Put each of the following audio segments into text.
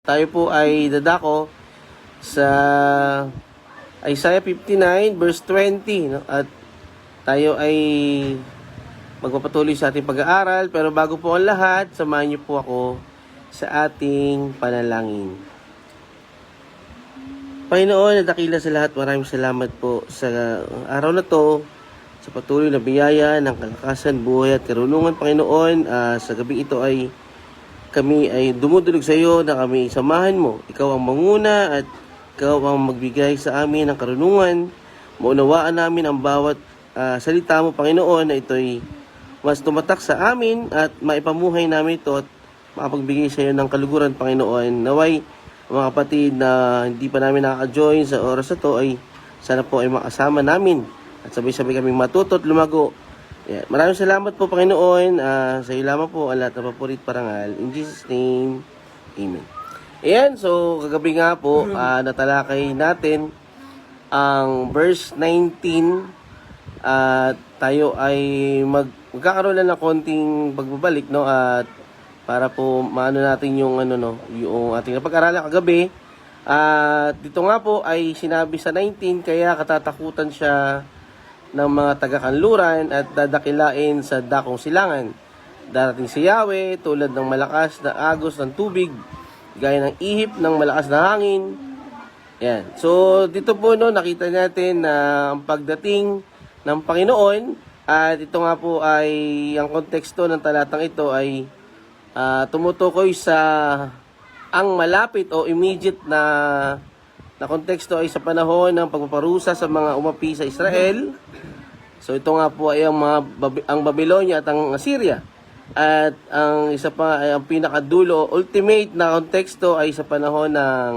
Tayo po ay dadako sa Isaiah 59 verse 20, no? At tayo ay magpapatuloy sa ating pag-aaral. Pero bago po ang lahat, samahan niyo po ako sa ating panalangin. Panginoon, dakila sa lahat, maraming salamat po sa araw na to, sa patuloy na biyaya ng kalakasan, buhay at karunungan, Panginoon. Sa gabi ito ay kami ay dumudulog sa iyo na kami samahan mo. Ikaw ang manguna at ikaw ang magbigay sa amin ng karunungan. Maunawaan namin ang bawat salita mo, Panginoon, na ito'y mas tumatak sa amin at maipamuhay namin ito at makapagbigay sa iyo ng kaluguran, Panginoon. Naway, mga kapatid na hindi pa namin nakaka-join sa oras na ito ay sana po ay makasama namin at sabay-sabay kaming matuto at lumago. Yeah. Maraming salamat po, Panginoon. Sa iyo lamang po ang lahat ng papurit parangal. In Jesus' name, Amen. Ayan, so kagabi nga po, natalakay natin ang verse 19. Tayo ay magkakaroon lang ng konting pagbabalik, no? At para po maano natin yung yung ating napag-aralan kagabi. Dito nga po ay sinabi sa 19, kaya katatakutan siya ng mga taga-kanluran at dadakilain sa dakong silangan. Darating si Yahweh tulad ng malakas na agos ng tubig, gaya ng ihip ng malakas na hangin. Yan. So dito po nakita natin na ang pagdating ng Panginoon, at ito nga po ay ang konteksto ng talatang ito ay tumutukoy sa ang malapit o immediate na konteksto ay sa panahon ng pagpaparusa sa mga umapi sa Israel. So ito nga po ay ang Babylonia at ang Assyria. At ang isa pa ay ang pinakadulo, ultimate na konteksto ay sa panahon ng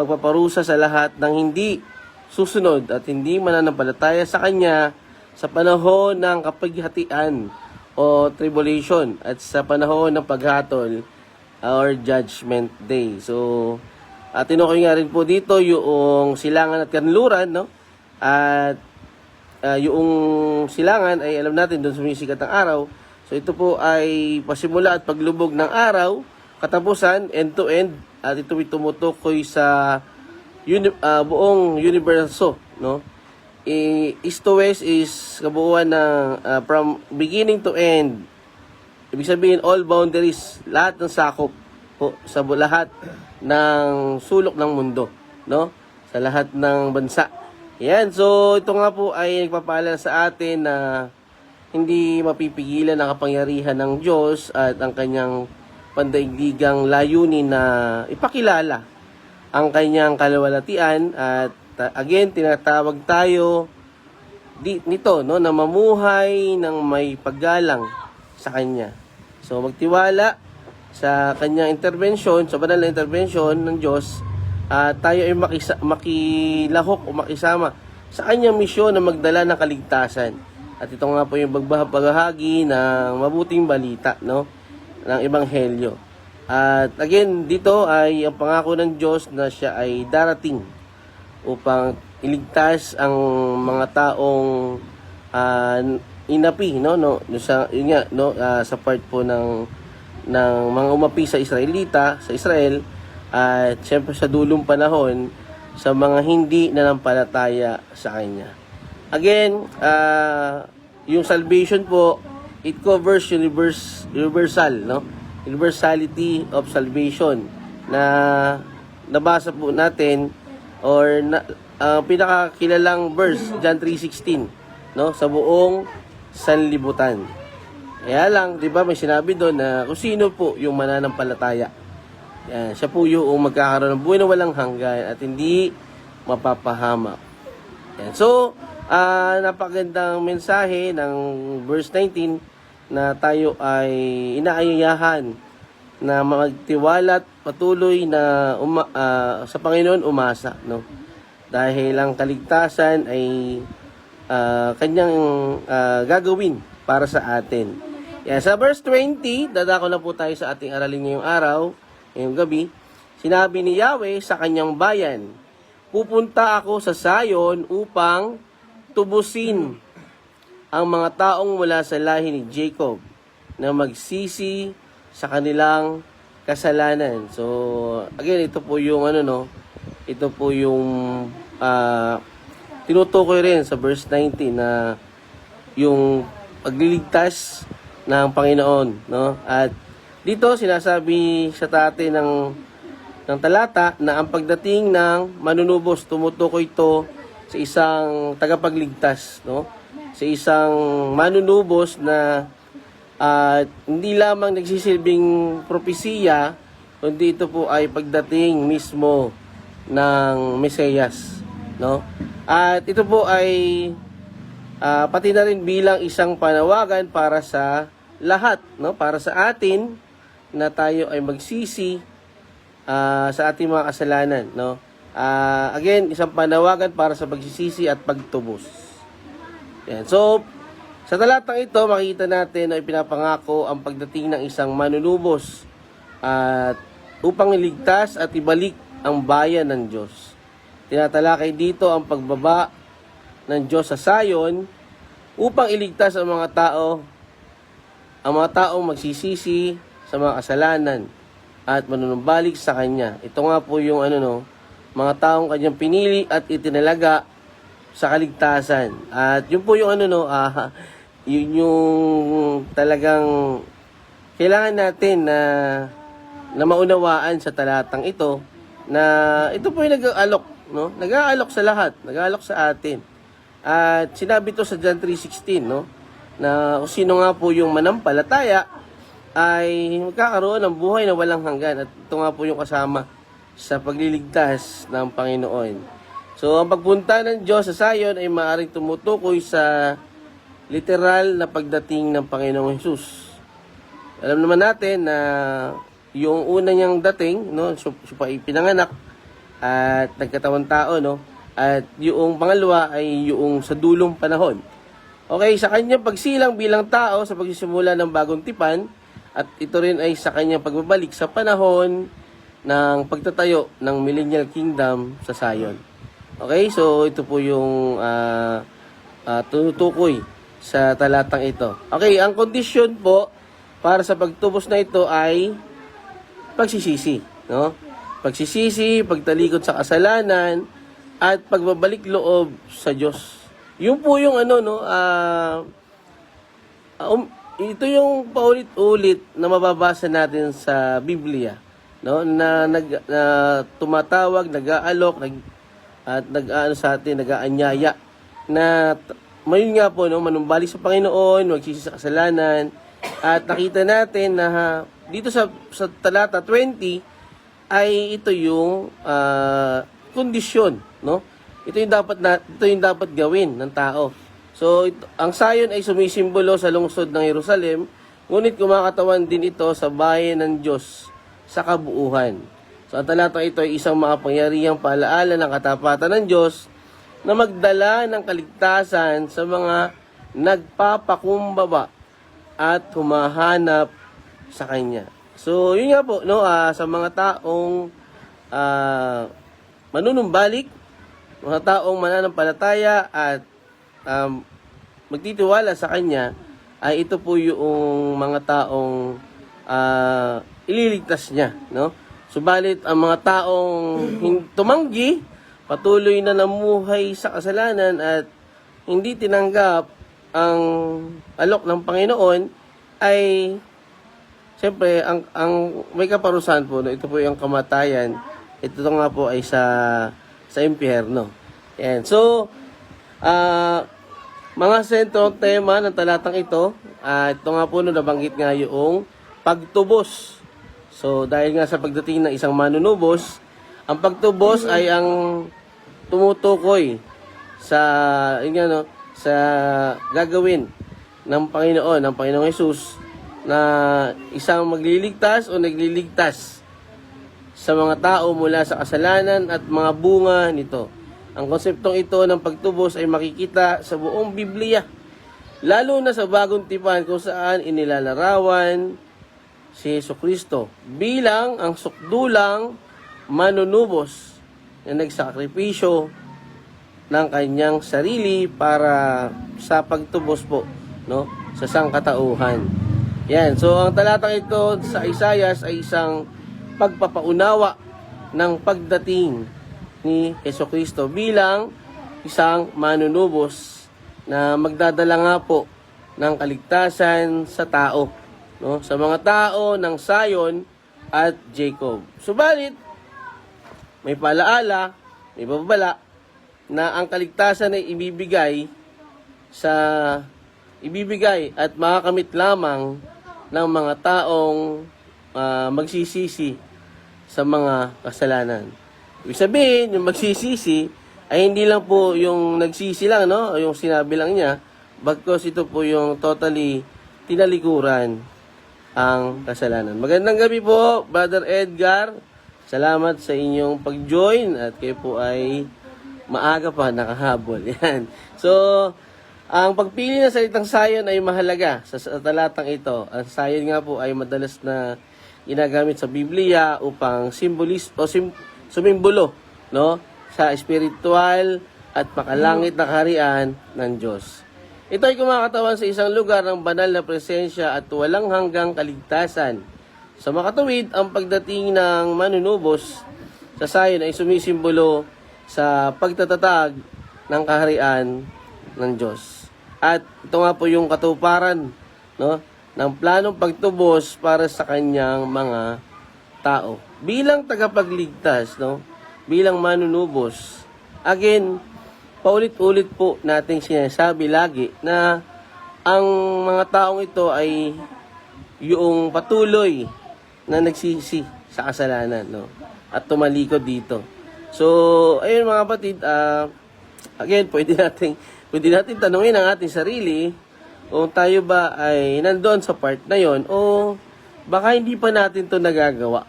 pagpaparusa sa lahat ng hindi susunod at hindi mananampalataya sa Kanya sa panahon ng kapighatian o tribulation at sa panahon ng paghatol or judgment day. So tinukoy nga rin po dito yung silangan at kanluran, no? At yung silangan ay alam natin doon sumisikat ang araw. So ito po ay pasimula at paglubog ng araw, katapusan, end to end. At ito ay tumutukoy sa buong universo, no? East to west is kabuuan ng from beginning to end. Ibig sabihin all boundaries, lahat ng sakop po sa lahat ng sulok ng mundo, no? Sa lahat ng bansa. Yan, so ito nga po ay nagpapaalala sa atin na hindi mapipigilan ang kapangyarihan ng Diyos at ang kanyang pandaigdigang layunin na ipakilala ang kanyang kaluwalhatian. At again, tinatawag tayo nito, no, na mamuhay ng may paggalang sa kanya. So magtiwala sa kanyang intervention, sa banal na intervention ng Diyos, tayo ay makilahok o makisama sa kanyang misyon na magdala ng kaligtasan. At ito nga po yung pagbahagi ng mabuting balita, no, ng Ebanghelyo. At again, dito ay ang pangako ng Diyos na siya ay darating upang iligtas ang mga taong inapi, sa part po ng mga umapi sa Israelita, sa Israel, at syempre sa dulong panahon sa mga hindi nanampalataya sa Kanya. Again, yung salvation po, it covers universal, no? Universality of salvation na nabasa po natin or pinakakilalang verse, John 3:16, no? Sa buong sanlibutan. Kaya lang, 'di ba, may sinabi doon na kung sino po yung mananampalataya. Yan, siya po yung magkakaroon ng buhay na walang hanggan at hindi mapapahamak. Yan. So, napakagandang mensahe ng verse 19 na tayo ay inaayayahan na magtiwala at patuloy na sa Panginoon umasa, no? Dahil ang kaligtasan ay kanyang gagawin para sa atin. Yan. Sa verse 20, dadako na po tayo sa ating aralin ngayong araw, ngayong gabi. Sinabi ni Yahweh sa kanyang bayan, pupunta ako sa Zion upang tubusin ang mga taong mula sa lahi ni Jacob na magsisi sa kanilang kasalanan. So, again, ito po yung ano, no? Ito po yung tinutukoy rin sa verse 19 na yung pagliligtas ng Panginoon, no? At dito sinasabi sa tate ng talata na ang pagdating ng manunubos, tumutukoy ito sa isang tagapagligtas, no? Sa isang manunubos na hindi lamang nagsisilbing propesiya, kundi ito po ay pagdating mismo ng Mesiyas, no? At ito po ay pati na rin bilang isang panawagan para sa lahat, no? Para sa atin na tayo ay magsisi sa ating mga kasalanan, no? Again, isang panawagan para sa pagsisisi at pagtubos. Yan. So, sa talatang ito, makikita natin na ipinapangako ang pagdating ng isang manunubos at upang iligtas at ibalik ang bayan ng Diyos. Tinatalakay dito ang pagbaba ng Diyos sa Zion upang iligtas ang mga taong magsisisi sa mga kasalanan at manunumbalik sa Kanya. Ito nga po yung mga taong Kanyang pinili at itinalaga sa kaligtasan. At yun po yung yun yung talagang kailangan natin na maunawaan sa talatang ito, na ito po yung nag-aalok, no? Nag-aalok sa lahat, nag-aalok sa atin. At sinabi to sa John 3:16, no? Na kung sino nga po yung manampalataya ay magkakaroon ng buhay na walang hanggan. At ito nga po yung kasama sa pagliligtas ng Panginoon. So, ang pagpunta ng Diyos sa Zion ay maaaring tumutukoy sa literal na pagdating ng Panginoong Hesus. Alam naman natin na yung una niyang dating, no, siya pa ipinanganak at nagkatawang tao, no, at yung pangalawa ay yung sa dulong panahon. Okay, sa kanyang pagsilang bilang tao sa pagsisimula ng bagong tipan, at ito rin ay sa kanyang pagbabalik sa panahon ng pagtatayo ng Millennial Kingdom sa Zion. Okay, so ito po yung tutukoy sa talatang ito. Okay, ang kondisyon po para sa pagtubos na ito ay pagsisisi, no? Pagsisisi, pagtalikod sa kasalanan, at pagbabalik loob sa Diyos. Yun po yung ito yung paulit-ulit na mababasa natin sa Biblia, no? Na tumatawag, nag-aalok, sa atin, nag-aanyaya na mayon nga po, no, manumbalik sa Panginoon, magsisi sa kasalanan. At nakita natin na dito sa talata 20 ay ito yung kondisyon, no? Ito yung dapat gawin ng tao. So ang Zion ay sumisimbolo sa lungsod ng Jerusalem, ngunit kumakatawan din ito sa bayan ng Diyos sa kabuuan. So ang talata ito ay isang makapangyarihang paalaala ng katapatan ng Diyos na magdala ng kaligtasan sa mga nagpapakumbaba at humahanap sa Kanya. So, yun nga po, no, sa mga taong manunumbalik, mga taong mananampalataya at magtitiwala sa Kanya, ay ito po yung mga taong ililigtas niya, no? Subalit, ang mga taong tumanggi, patuloy na namuhay sa kasalanan at hindi tinanggap ang alok ng Panginoon, ay siyempre ang may kaparusahan po, no? Ito po yung kamatayan. Ito nga po ay sa impyerno. Yan. So mga sentrong tema ng talatang ito, ito nga po, no, nabanggit nga yung pagtubos. So dahil nga sa pagdating ng isang manunubos, ang pagtubos ay ang tumutukoy sa sa gagawin ng Panginoong Hesus, na isang magliligtas o nagliligtas sa mga tao mula sa kasalanan at mga bunga nito. Ang konseptong ito ng pagtubos ay makikita sa buong Biblia, lalo na sa Bagong Tipan, kung saan inilalarawan si Jesucristo bilang ang sukdulang manunubos na nagsakripisyo ng kanyang sarili para sa pagtubos po, no, sa sangkatauhan. Yan. So ang talatang ito sa Isaias ay isang pagpapaunawa ng pagdating ni Jesucristo bilang isang manunubos na magdadala nga po ng kaligtasan sa tao, no? Sa mga tao ng Zion at Jacob. Subalit, may palaala, may babala na ang kaligtasan ay ibibigay at makakamit lamang ng mga taong magsisisi sa mga kasalanan. Ibig sabihin, yung magsisisi ay hindi lang po yung nagsisi lang, no? O yung sinabi lang niya, bagkos ito po yung totally tinalikuran ang kasalanan. Magandang gabi po, Brother Edgar. Salamat sa inyong pag-join at kayo po ay maaga pa nakahabol. Yan. So, ang pagpili ng salitang sayon ay mahalaga sa talatang ito. Ang sayon nga po ay madalas na ginagamit sa Biblia upang sumimbolo, no, sa espiritual at makalangit na kaharian ng Diyos. Ito ay kumakatawan sa isang lugar ng banal na presensya at walang hanggang kaligtasan. Sa makatuwid, ang pagdating ng manunubos sa sayon ay sumisimbolo sa pagtatatag ng kaharian ng Diyos. At ito nga po yung katuparan, no, ng planong pagtubos para sa kanyang mga tao. Bilang tagapagligtas, no, bilang manunubos, again, paulit-ulit po nating sinasabi lagi na ang mga taong ito ay yung patuloy na nagsisi sa kasalanan, no, at tumalikod dito. So, ayun mga kapatid, again, pwede natin tanungin ang ating sarili kung tayo ba ay nandoon sa part na yon o baka hindi pa natin to nagagawa.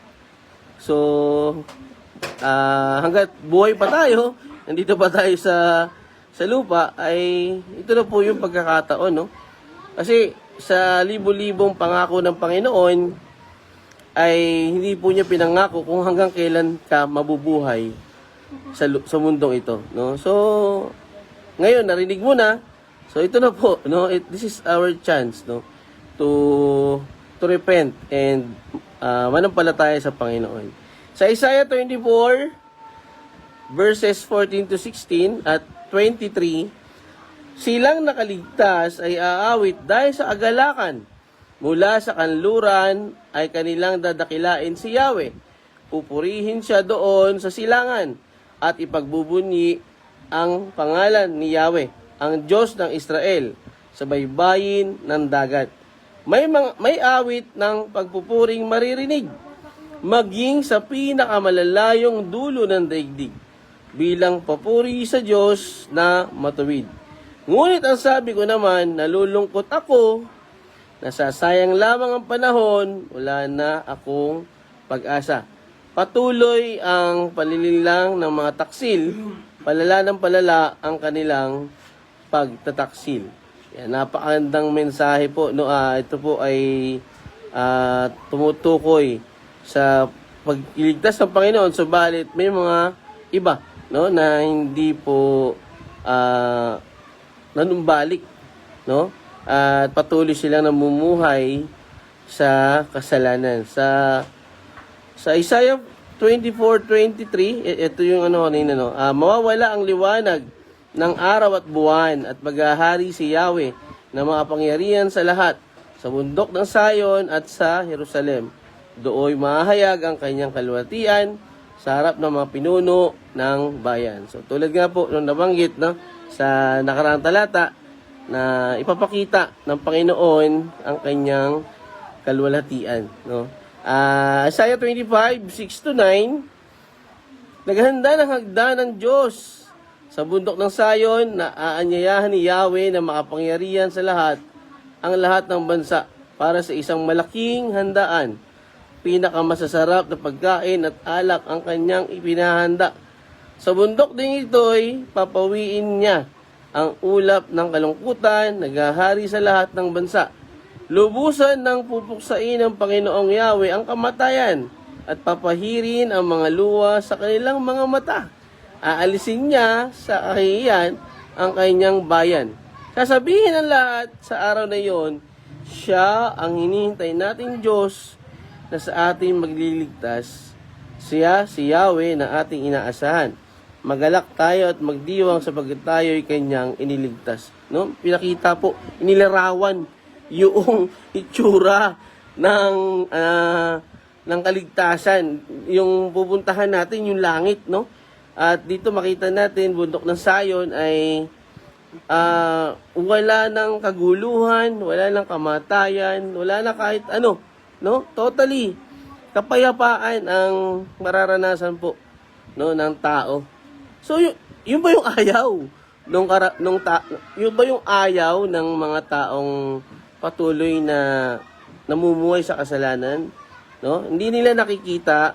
So, hanggat buhay pa tayo, nandito pa tayo sa lupa, ay ito na po yung pagkakataon, no? Kasi sa libo-libong pangako ng Panginoon, ay hindi po niya pinangako kung hanggang kailan ka mabubuhay sa mundong ito, no? So, ngayon narinig mo na. So ito na po, no? This is our chance, no, to repent and manampalataya sa Panginoon. Sa Isaiah 24 verses 14 to 16 at 23, silang nakaligtas ay aawit dahil sa agalakan. Mula sa kanluran ay kanilang dadakilain si Yahweh. Pupurihin siya doon sa silangan at ipagbubunyi ang pangalan ni Yahweh, ang Diyos ng Israel, sa baybayin ng dagat. May awit ng pagpupuring maririnig, maging sa pinakamalalayong dulo ng daigdig, bilang papuri sa Diyos na matuwid. Ngunit ang sabi ko naman, nalulungkot ako, nasasayang lamang ang panahon, wala na akong pag-asa. Patuloy ang panlilinlang ng mga taksil, palala ng palala ang kanilang pagtataksil. Yan, napakagandang mensahe po, no. Ito po ay tumutukoy sa pagliligtas ng Panginoon, subalit may mga iba, no, na hindi po nanumbalik, no, at patuloy silang namumuhay sa kasalanan. Sa Isaiah 24:23, ito yung mawawala ang liwanag ng araw at buwan at maghahari si Yahweh na makapangyarihan sa lahat, sa bundok ng Zion at sa Jerusalem. Dooy mahayag ang kanyang kalwatian sa harap ng mga pinuno ng bayan. So tulad nga po nung nabanggit, no, sa nakaraang talata, na ipapakita ng Panginoon ang kanyang kalwalhatian, no. Isaiah 25:6-9, naghanda ng hagdan ng Diyos sa bundok ng Zion na aanyayahan ni Yahweh na makapangyarihan sa lahat, ang lahat ng bansa para sa isang malaking handaan. Pinakamasasarap na pagkain at alak ang kanyang ipinahanda. Sa bundok din ito'y papawiin niya ang ulap ng kalungkutan, naghahari sa lahat ng bansa. Lubusan ng pupuksain ng Panginoong Yahweh ang kamatayan at papahirin ang mga luha sa kanilang mga mata. Aalisin niya sa kahihiyan ang kanyang bayan. Sasabihin ng lahat sa araw na iyon, siya ang hinihintay nating Diyos na sa ating magliligtas, siya si Yahweh na ating inaasahan. Magalak tayo at magdiwang sapagkat tayo'y kanyang iniligtas. No? Pinakita po, inilarawan yung itsura ng kaligtasan. Yung pupuntahan natin, yung langit, no? At dito makita natin, bundok ng Sayon ay wala ng kaguluhan, wala ng kamatayan, wala na kahit ano, no? Totally kapayapaan ang mararanasan po, no, ng tao. So yun ba yung ayaw yun ba yung ayaw ng mga taong patuloy na namumuhay sa kasalanan, no? Hindi nila nakikita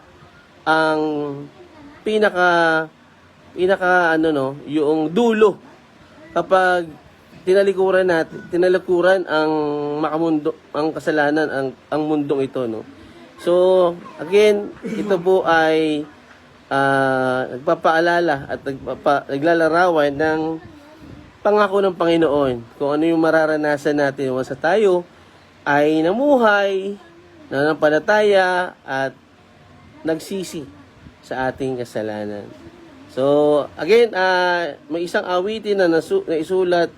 ang pinaka yung dulo kapag tinalikuran ang makamundo, ang kasalanan, ang mundong ito, no? So, again, ito po ay nagpapaalala at naglalarawan ng pangako ng Panginoon kung ano yung mararanasan natin once tayo ay namuhay, nanampalataya at nagsisi sa ating kasalanan. So, again, may isang awitin na naisulat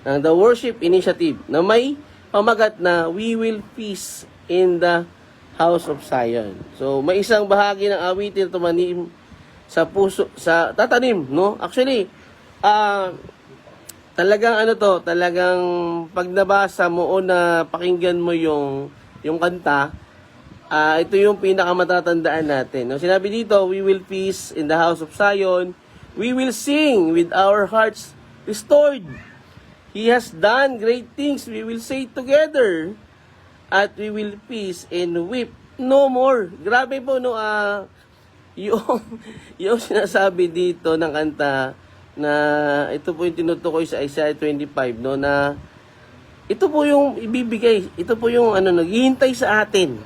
ng The Worship Initiative na may pamagat na We Will Feast in the House of Zion. So, may isang bahagi ng awitin na tumanim sa puso, tatanim, no? Actually, talagang pag nabasa mo o na pakinggan mo yung kanta, ito yung pinakamatatandaan natin. No? Sinabi dito, we will feast in the house of Zion. We will sing with our hearts restored. He has done great things. We will say together. At we will feast and weep no more. Grabe po, no? Yung sinasabi dito ng kanta na ito po yung tinutukoy sa Isaiah 25, no? Na ito po yung ibibigay. Ito po yung naghihintay sa atin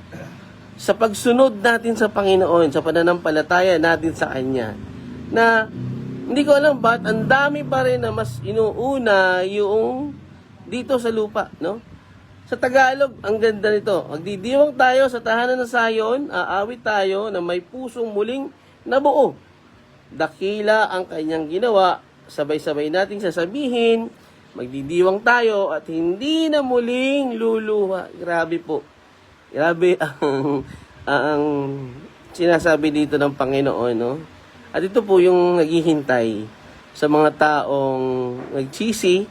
sa pagsunod natin sa Panginoon, sa pananampalataya natin sa Kanya, na hindi ko alam ba't ang dami pa rin na mas inuuna yung dito sa lupa, no? Sa Tagalog, ang ganda nito. Magdidiwang tayo sa tahanan ng Sayon, aawit tayo na may pusong muling nabuo. Dakila ang kanyang ginawa, sabay-sabay nating sasabihin, magdidiwang tayo at hindi na muling luluha. Grabe po. Grabe ang sinasabi dito ng Panginoon, no? At ito po yung naghihintay sa mga taong nagsisi,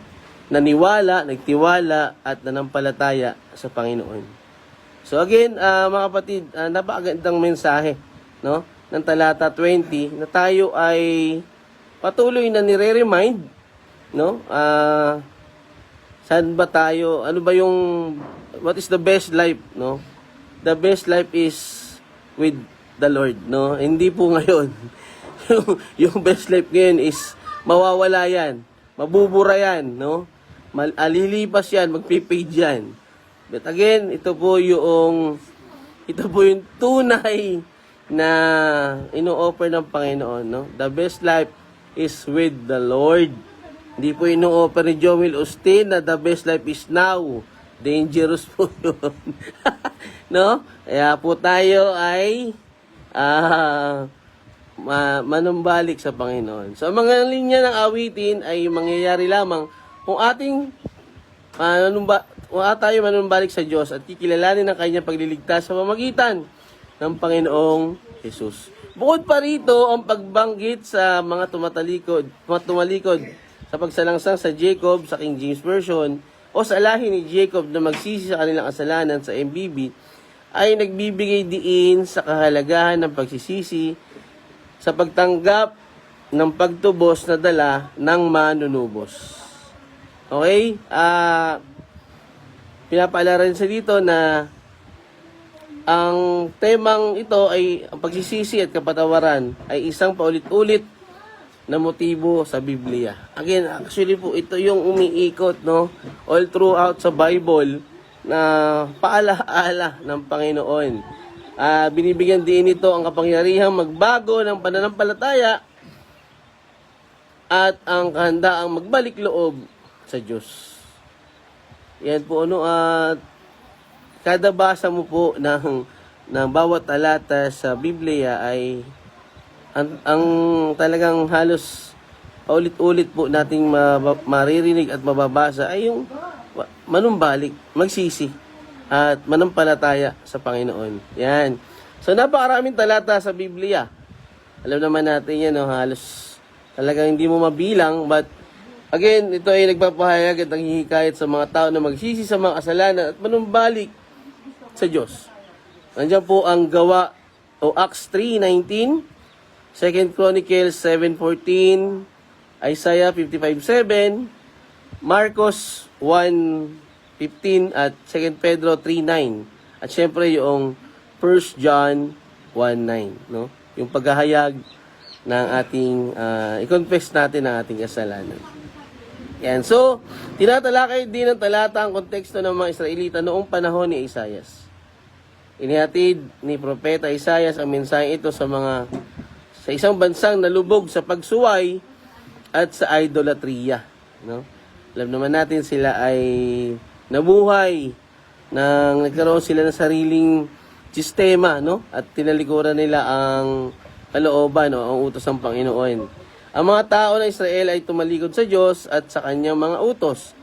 naniwala, nagtiwala, at nanampalataya sa Panginoon. So again, mga kapatid, napakagandang mensahe, no, ng talata 20 na tayo ay patuloy na nire-remind, no, saan ba tayo, ano ba yung, what is the best life, no? The best life is with the Lord, no? Hindi po ngayon. yung best life ngayon is mawawala yan, mabubura yan, no? Alilipas yan, magpipage yan. But again, ito po yung tunay na ino-offer ng Panginoon, no? The best life is with the Lord. Hindi po ino-offer ni Joel Osteen na the best life is now. Dangerous po yun. No? Kaya po tayo ay manumbalik sa Panginoon. So, ang mga linya ng awitin ay mangyayari lamang kung tayo manumbalik sa Diyos at kikilalanin ang kanyang pagliligtas sa pamamagitan ng Panginoong Jesus. Bukod pa rito, ang pagbanggit sa mga tumalikod sa pagsalangsang sa Jacob sa King James Version o sa lahi ni Jacob na magsisi sa kanilang kasalanan sa MBB ay nagbibigay diin sa kahalagahan ng pagsisisi sa pagtanggap ng pagtubos na dala ng manunubos. Okay? Pinapaalala rin sa dito na ang temang ito ay ang pagsisisi at kapatawaran ay isang paulit-ulit na motibo sa Biblia. Again, actually po, ito yung umiikot, no? All throughout sa Bible na paalaala ng Panginoon. Binibigyan din ito ang kapangyarihang magbago ng pananampalataya at ang kahandaang magbalik loob sa Diyos. Yan po, ano, kada basa mo po ng ng bawat talata sa Biblia ay ang talagang halos paulit-ulit po nating maririnig at mababasa ay yung manumbalik, magsisi, at manampalataya sa Panginoon. Yan. So, napakaraming talata sa Biblia. Alam naman natin yan, no? Halos talagang hindi mo mabilang. But, again, ito ay nagpapahayag at nanghihikayat sa mga tao na magsisi sa mga kasalanan at manumbalik sa Diyos. Nandiyan po ang gawa o Acts 3:19, 2 Chronicles 7:14, Isaiah 55:7, Marcos 1:15 at 2 Pedro 3:9. At syempre yung 1 John 1:9, no? Yung paghahayag ng ating i-confess natin ang ating kasalanan. Yan. So, tinatalakay din ng talata ang konteksto ng mga Israelita noong panahon ni Isaias. Inihatid ni Propeta Isaias ang mensahe ito sa isang bansang nalubog sa pagsuway at sa idolatriya, no? Alam naman natin sila ay nabuhay nang nagkaroon sila ng sariling sistema, no? At tinalikuran nila ang kalooban o ang utos ng Panginoon. Ang mga tao ng Israel ay tumalikod sa Diyos at sa kanyang mga utos.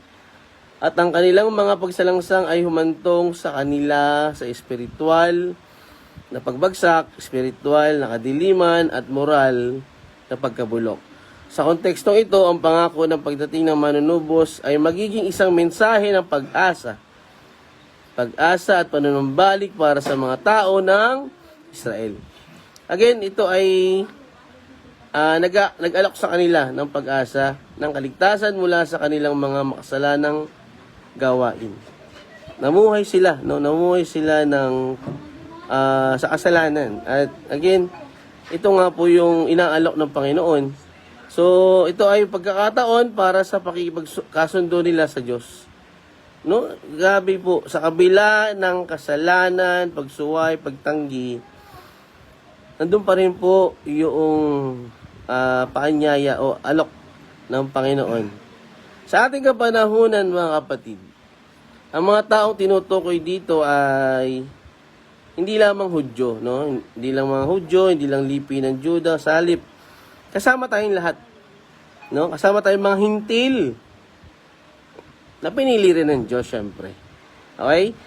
At ang kanilang mga pagsalangsang ay humantong sa kanila sa espiritual na pagbagsak, espiritual na kadiliman at moral na pagkabulok. Sa kontekstong ito, ang pangako ng pagdating ng manunubos ay magiging isang mensahe ng pag-asa. Pag-asa at panunumbalik para sa mga tao ng Israel. Again, ito ay nag-alok sa kanila ng pag-asa ng kaligtasan mula sa kanilang mga makasalanang gawain. Namuhay sila, no? Namuhay sila sa kasalanan. At again, ito nga po yung inaalok ng Panginoon. So, ito ay pagkakataon para sa pakikipagkasundo nila sa Diyos. No? Gabi po, sa kabila ng kasalanan, pagsuway, pagtanggi, nandun pa rin po yung paanyaya o alok ng Panginoon. Sa ating kapanahunan, mga kapatid, ang mga taong tinutukoy dito ay hindi lamang Hudyo, no? Hindi lang mga Hudyo, hindi lang lipi ng Juda, salip. Kasama tayong lahat, no? Kasama tayong mga hintil na pinili rin ng Diyos, syempre. Okay?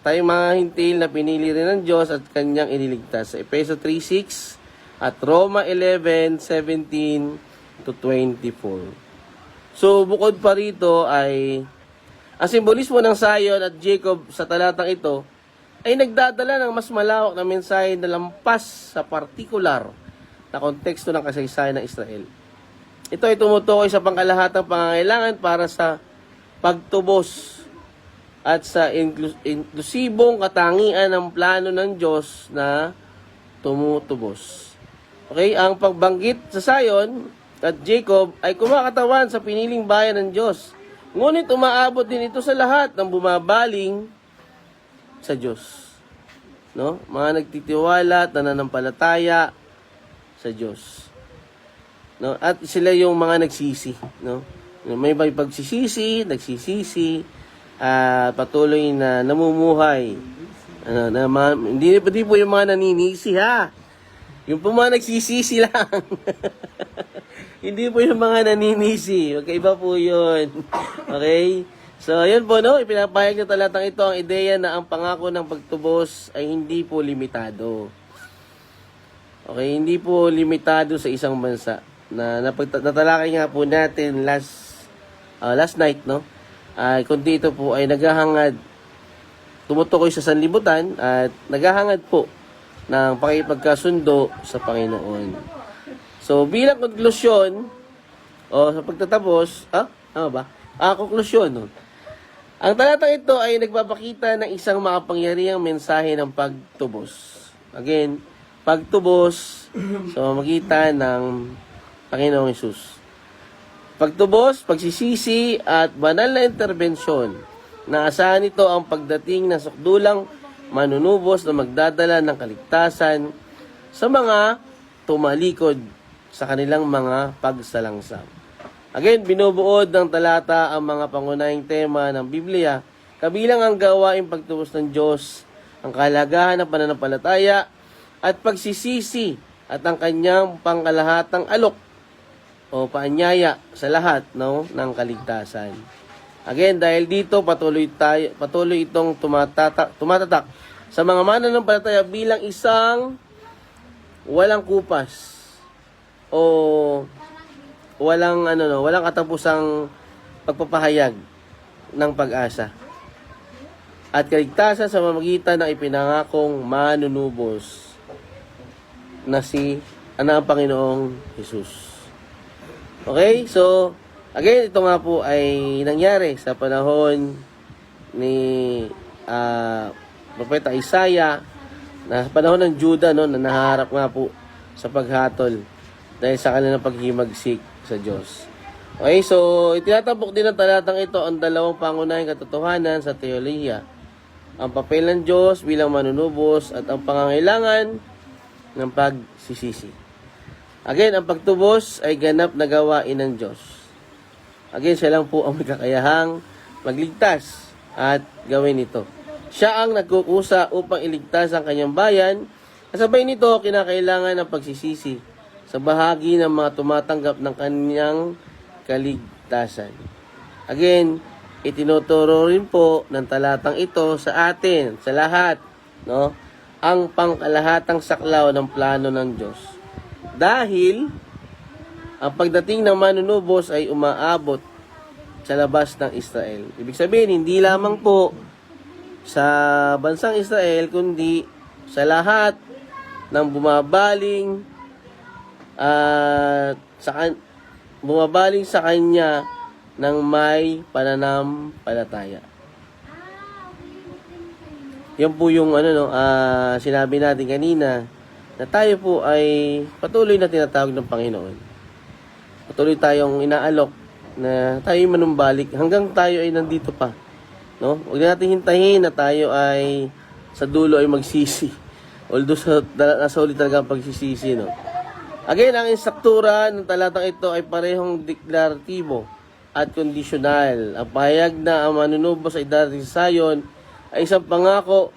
Tayong mga hintil na pinili rin ng Diyos at kanyang iniligtas. Sa Efeso 3:6 at Roma 11:17 to 24. So, bukod pa rito ay ang simbolismo ng Zion at Jacob sa talatang ito ay nagdadala ng mas malawak na mensahe na lampas sa partikular na konteksto ng kasaysayan ng Israel. Ito ay tumutukoy sa pangkalahatang pangangailangan para sa pagtubos at sa inklusibong katangian ng plano ng Diyos na tumutubos. Okay, ang pagbanggit sa Zion at Jacob ay kumakatawan sa piniling bayan ng Diyos. Ngunit umaabot din ito sa lahat ng bumabaling sa Diyos. No? Mga nagtitiwala at nananampalataya sa Diyos. No? At sila yung mga nagsisi, no? May pagsisisi, nagsisisi, patuloy na namumuhay. Hindi po yung mga naninisi, ha? Yung po mga nagsisisi lang. Hindi po yung mga naninisi. Magkaiba po yun. Okay? So, yun po, no? Ipinapahayag na talatang ito ang ideya na ang pangako ng pagtubos ay hindi po limitado. Okay? Hindi po limitado sa isang bansa. Natalakay nga po natin last night, no? Kundi ito po ay naghahangad, tumutukoy sa sanlibutan at naghahangad po ng pakipagkasundo sa Panginoon. So, bilang konklusyon, sa pagtatapos, ano ba? Konklusyon, no? Ang talatang ito ay nagpapakita ng isang makapangyarihang mensahe ng pagtubos. Again, pagtubos sa pamamagitan ng Panginoong Hesus. Pagtubos, pagsisisi at banal na interbensyon na asahan nito ang pagdating ng sukdulang manunubos na magdadala ng kaligtasan sa mga tumalikod sa kanilang mga pagsalangsang. Again, binubuod ng talata ang mga pangunahing tema ng Biblia, kabilang ang gawaing pagtubos ng Diyos ang kahalagahan ng pananampalataya at pagsisisi at ang kanyang pangkalahatang alok o paanyaya sa lahat ng kaligtasan. Again, dahil dito patuloy itong tumatatak sa mga mananampalataya bilang isang walang kupas o walang katapusang pagpapahayag ng pag-asa at kaligtasan sa pamamagitan ng ipinangakong manunubos na ang Panginoong Jesus. Okay? So, again, ito nga po ay nangyari sa panahon ni Propeta Isaiah, na sa panahon ng Juda, na naharap nga po sa paghatol dahil sa kanilang paghimagsik sa Diyos. Okay, so itinatapok din ng talatang ito ang dalawang pangunahing katotohanan sa teolohiya. Ang papel ng Diyos bilang manunubos at ang pangangailangan ng pagsisisi. Again, ang pagtubos ay ganap na gawain ng Diyos. Again, siya lang po ang may kakayahang magligtas at gawin ito. Siya ang nagkukusa upang iligtas ang kanyang bayan. Kasabay nito, kinakailangan ng pagsisisi sa bahagi ng mga tumatanggap ng kanyang kaligtasan. Again, itinuturo rin po ng talatang ito sa atin, sa lahat, ang pangkalahatang saklaw ng plano ng Diyos. Dahil ang pagdating ng manunubos ay umaabot sa labas ng Israel. Ibig sabihin, hindi lamang po sa bansang Israel, kundi sa lahat ng bumabaling sa kanya ng may pananampalataya. Yan po yung sinabi natin kanina, na tayo po ay patuloy na tinatawag ng Panginoon. Patuloy tayong inaalok na tayo manumbalik hanggang tayo ay nandito pa. Huwag natin hintayin na tayo ay sa dulo ay magsisi. Although nasa huli talaga ang pagsisisi. Again, ang instruktura ng talatang ito ay parehong deklaratibo at kondisyonal. Ang pahayag na ang manunubos ay darating sa Zion ay isang pangako,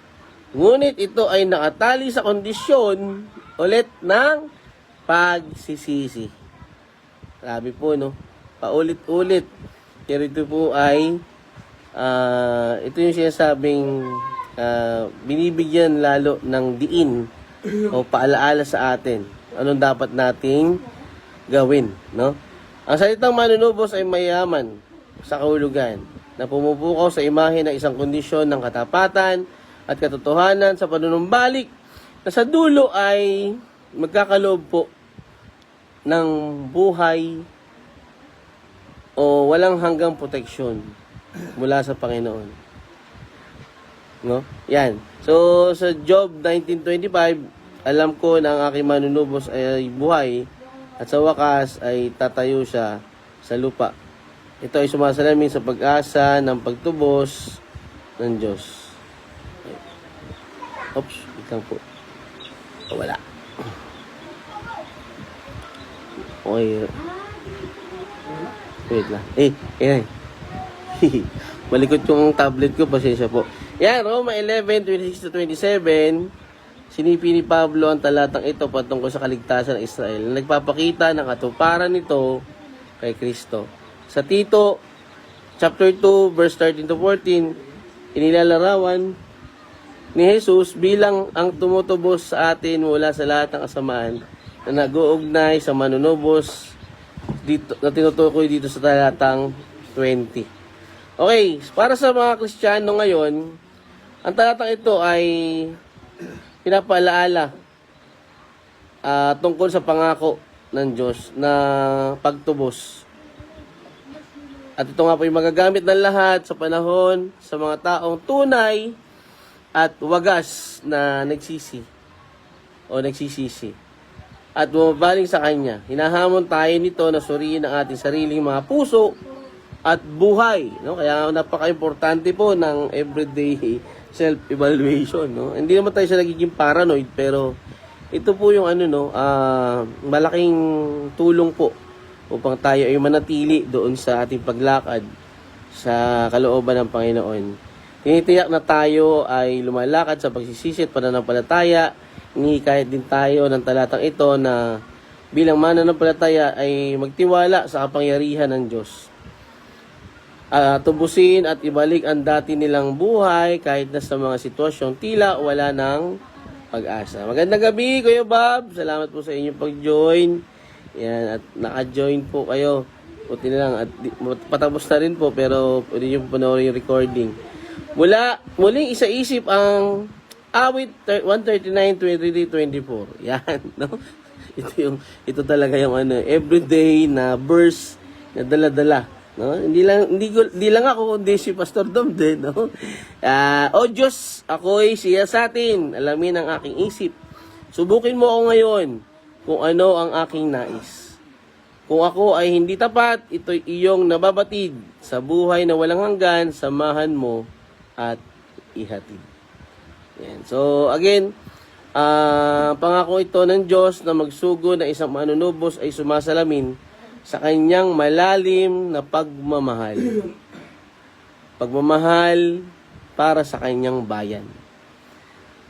ngunit ito ay nakatali sa kondisyon ulit ng pagsisisi. Grabe po, paulit-ulit. Pero ito po ay ito yung sinasabing binibigyan lalo ng diin o paalaala sa atin anong dapat nating gawin, Ang salitang manunubos ay mayaman sa kahulugan na pumupukaw sa imahe ng isang kondisyon ng katapatan at katotohanan sa panunumbalik na sa dulo ay magkakaloob po ng buhay o walang hanggang proteksyon mula sa Panginoon. Yan. So, sa Job 19:25, alam ko na ang aking manunubos ay buhay at sa wakas ay tatayo siya sa lupa. Ito ay sumasalamin sa pag-asa ng pagtubos ng Diyos. Oops, wait lang po. Wala. Okay. Wait lang. Malikot yung tablet ko, pasensya po. Yan, Roma 11:26-27. Sinipi ni Pablo ang talatang ito patungkol sa kaligtasan ng Israel na nagpapakita ng katuparan nito kay Kristo. Sa Tito, chapter 2, verse 13-14, inilalarawan ni Jesus bilang ang tumutubos sa atin mula sa lahat ng kasamaan na nag-uugnay sa manunubos dito, na tinutukoy dito sa talatang 20. Okay, para sa mga Kristiyano ngayon, ang talatang ito ay pinapaalaala tungkol sa pangako ng Diyos na pagtubos. At ito nga po yung magagamit ng lahat sa panahon sa mga taong tunay at wagas na nagsisisi at bumabaling sa Kanya. Hinahamon tayo nito na suriin ang ating sariling mga puso at buhay. Kaya napaka-importante po ng everyday self-evaluation. Hindi naman tayo siya nagiging paranoid, pero ito po yung malaking tulong po upang tayo ay manatili doon sa ating paglakad sa kalooban ng Panginoon. Tinitiyak na tayo ay lumalakad sa pagsisisi at pananampalataya. Kahit din tayo ng talatang ito na bilang mananampalataya ay magtiwala sa kapangyarihan ng Diyos. Tubusin at ibalik ang dati nilang buhay kahit na sa mga sitwasyong tila wala ng pag-asa. Magandang gabi, Kuya Bob. Salamat po sa inyong pag-join. Yan, at naka-join po kayo. Puti na lang. At patapos na rin po, pero pwede nyo panoorin yung recording. Muling isa-isip ang awit 139:23-24. Yan, no? Ito talaga yung everyday na verse na dala-dala, no? Hindi lang ako kundi si Pastor Dom din, no? O Diyos, ako'y siya sa atin. Alamin ang aking isip. Subukin mo ako ngayon kung ano ang aking nais. Kung ako ay hindi tapat, ito'y iyong nababatid sa buhay na walang hanggan, samahan mo at ihatid. Yan. So, again, pangako ito ng Diyos na magsugo na isang manunubos ay sumasalamin sa kanyang malalim na pagmamahal. Pagmamahal para sa kanyang bayan.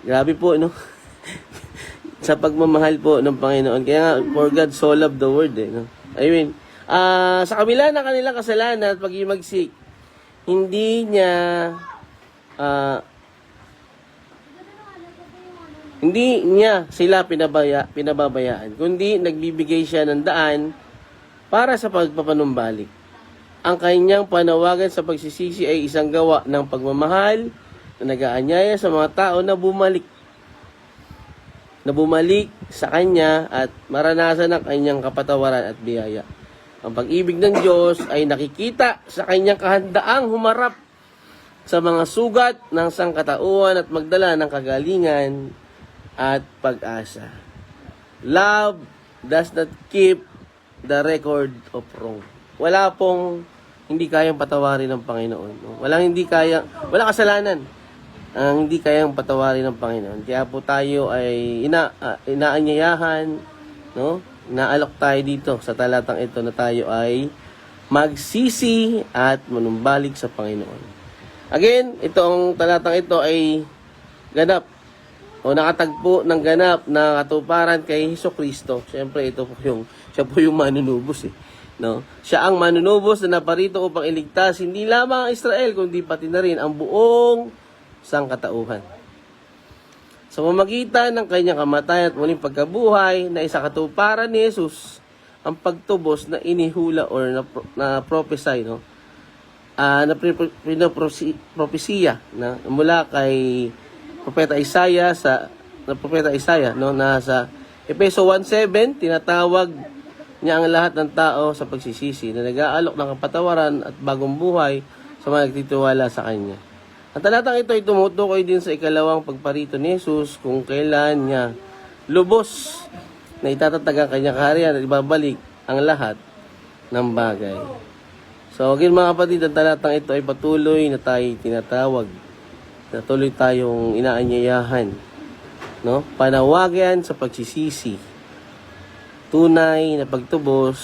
Grabe po, no? Sa pagmamahal po ng Panginoon. Kaya nga, for God so loved the world, no? I mean, sa kabila ng kanilang kasalanan at pag-imagsik, hindi niya sila pinababayaan, kundi nagbibigay siya ng daan para sa pagpapanumbalik. Ang kanyang panawagan sa pagsisisi ay isang gawa ng pagmamahal na nag-aanyaya sa mga tao na bumalik sa kanya at maranasan ang kanyang kapatawaran at biyaya. Ang pag-ibig ng Diyos ay nakikita sa kanyang kahandaang humarap sa mga sugat ng sangkatauhan at magdala ng kagalingan at pag-asa. Love does not keep the record of wrong. Wala pong hindi kayang patawarin ng Panginoon. Walang kasalanan ang hindi kayang patawarin ng Panginoon. Kaya po tayo ay inaanyayahan, no? Inaalok tayo dito sa talatang ito na tayo ay magsisi at manumbalik sa Panginoon. Again, itong talatang ito ay ganap o nakatagpo ng ganap na katuparan kay Hesukristo. Siyempre, siya po yung manunubos, no? Siya ang manunubos na naparito upang iligtas hindi lamang ang Israel kundi pati na rin ang buong sangkatauhan. Sa pamamagitan ng kanyang kamatayan at muling pagkabuhay na isa katuparan ni Jesus ang pagtubos na inihula or na prophesy, no? Na propesiya na mula kay Propeta Isaiah no, na sa Efeso 1:7 tinatawag niya ang lahat ng tao sa pagsisisi na nag-aalok ng kapatawaran at bagong buhay sa mga nagtitiwala sa kanya. Ang talatang ito ay tumutukoy din sa ikalawang pagparito ni Jesus kung kailan niya lubos na itatatag ang kanyang kaharian at ibabalik ang lahat ng bagay. So, again mga kapatid, ang talatang ito ay patuloy na tayo tinatawag. Patuloy tayong inaanyayahan, no? Panawagan sa pagsisisi. Tunay na pagtubos,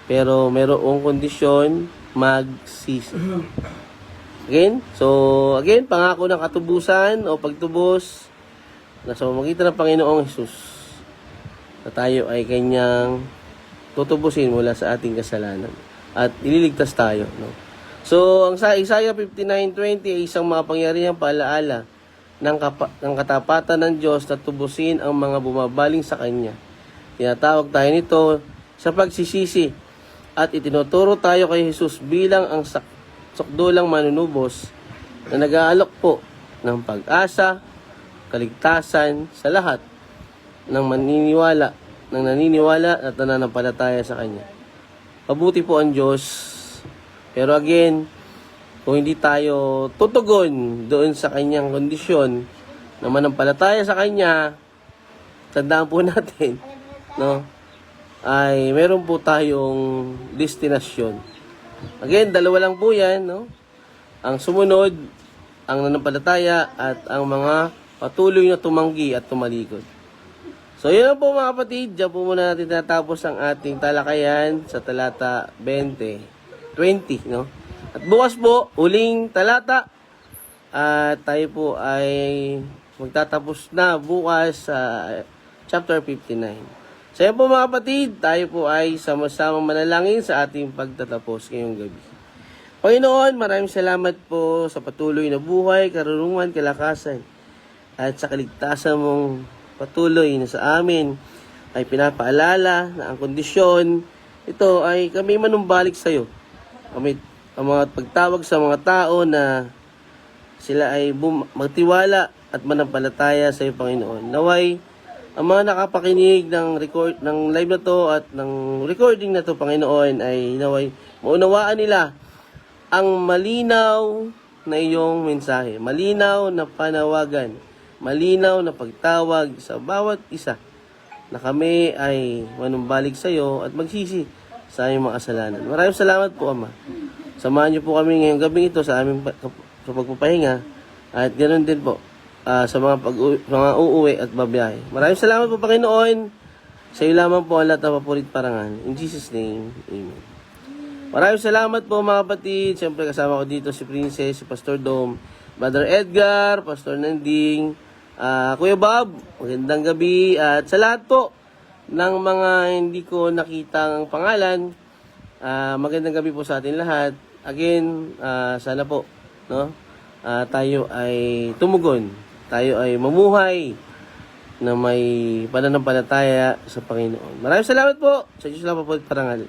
pero mayroong kondisyon magsisi. Again, pangako ng katubusan o pagtubos na sa pamamagitan ng Panginoong Hesus na tayo ay kanyang tutubusin mula sa ating kasalanan at ililigtas tayo, no? So, ang sa Isaiah 59:20 ay isang makapangyarihang paalaala ng katapatan ng Diyos na tubusin ang mga bumabaling sa Kanya. Tinatawag tayo nito sa pagsisisi at itinuturo tayo kay Jesus bilang ang sukdulang manunubos na nag-aalok po ng pag-asa, kaligtasan sa lahat ng naniniwala at nananampalataya sa Kanya. Mabuti po ang Diyos. Pero again, kung hindi tayo tutugon doon sa Kanyang kondisyon na manampalataya sa Kanya, tandaan po natin, no, ay meron po tayong destinasyon. Again, dalawa lang po yan, no? Ang sumunod, ang nanampalataya at ang mga patuloy na tumanggi at tumalikod. So, yun lang po mga kapatid. Diyan po muna natin natapos ang ating talakayan sa talata 20, no? At bukas po, uling talata At tayo po ay magtatapos na bukas sa chapter 59. So yan po mga kapatid, tayo po ay sama-samang manalangin sa ating pagtatapos ngayong gabi. Panginoon, maraming salamat po sa patuloy na buhay, karunungan, kalakasan, at sa kaligtasan mong patuloy na sa amin ay pinapaalala na ang kondisyon ito ay kami manumbalik sa iyo. Kami ang mga pagtawag sa mga tao na sila ay magtiwala at manampalataya sa iyo, Panginoon. Naway ang mga nakapakinig ng live na to at ng recording na to, Panginoon, ay naway maunawaan nila ang malinaw na iyong mensahe, malinaw na panawagan, malinaw na pagtawag sa bawat isa na kami ay manumbalik sa iyo at magsisi sa aming mga kasalanan. Maraming salamat po, Ama. Samahan niyo po kami ngayong gabi ito sa aming sa pagpapahinga at ganoon din po sa mga uuwi at babiyahe. Maraming salamat po, Panginoon. Sa iyo lamang po ang lahat ng papurit parangal. In Jesus' name, Amen. Maraming salamat po mga kapatid. Siyempre kasama ko dito si Princess, si Pastor Dom, Brother Edgar, Pastor Nanding, Kuya Bob, magandang gabi. At sa lahat po ng mga hindi ko nakita ang pangalan, magandang gabi po sa atin lahat. Again, sana po, no? Tayo ay tumugon. Tayo ay mamuhay na may pananampalataya sa Panginoon. Maraming salamat po. Sa Diyos lang po parangal.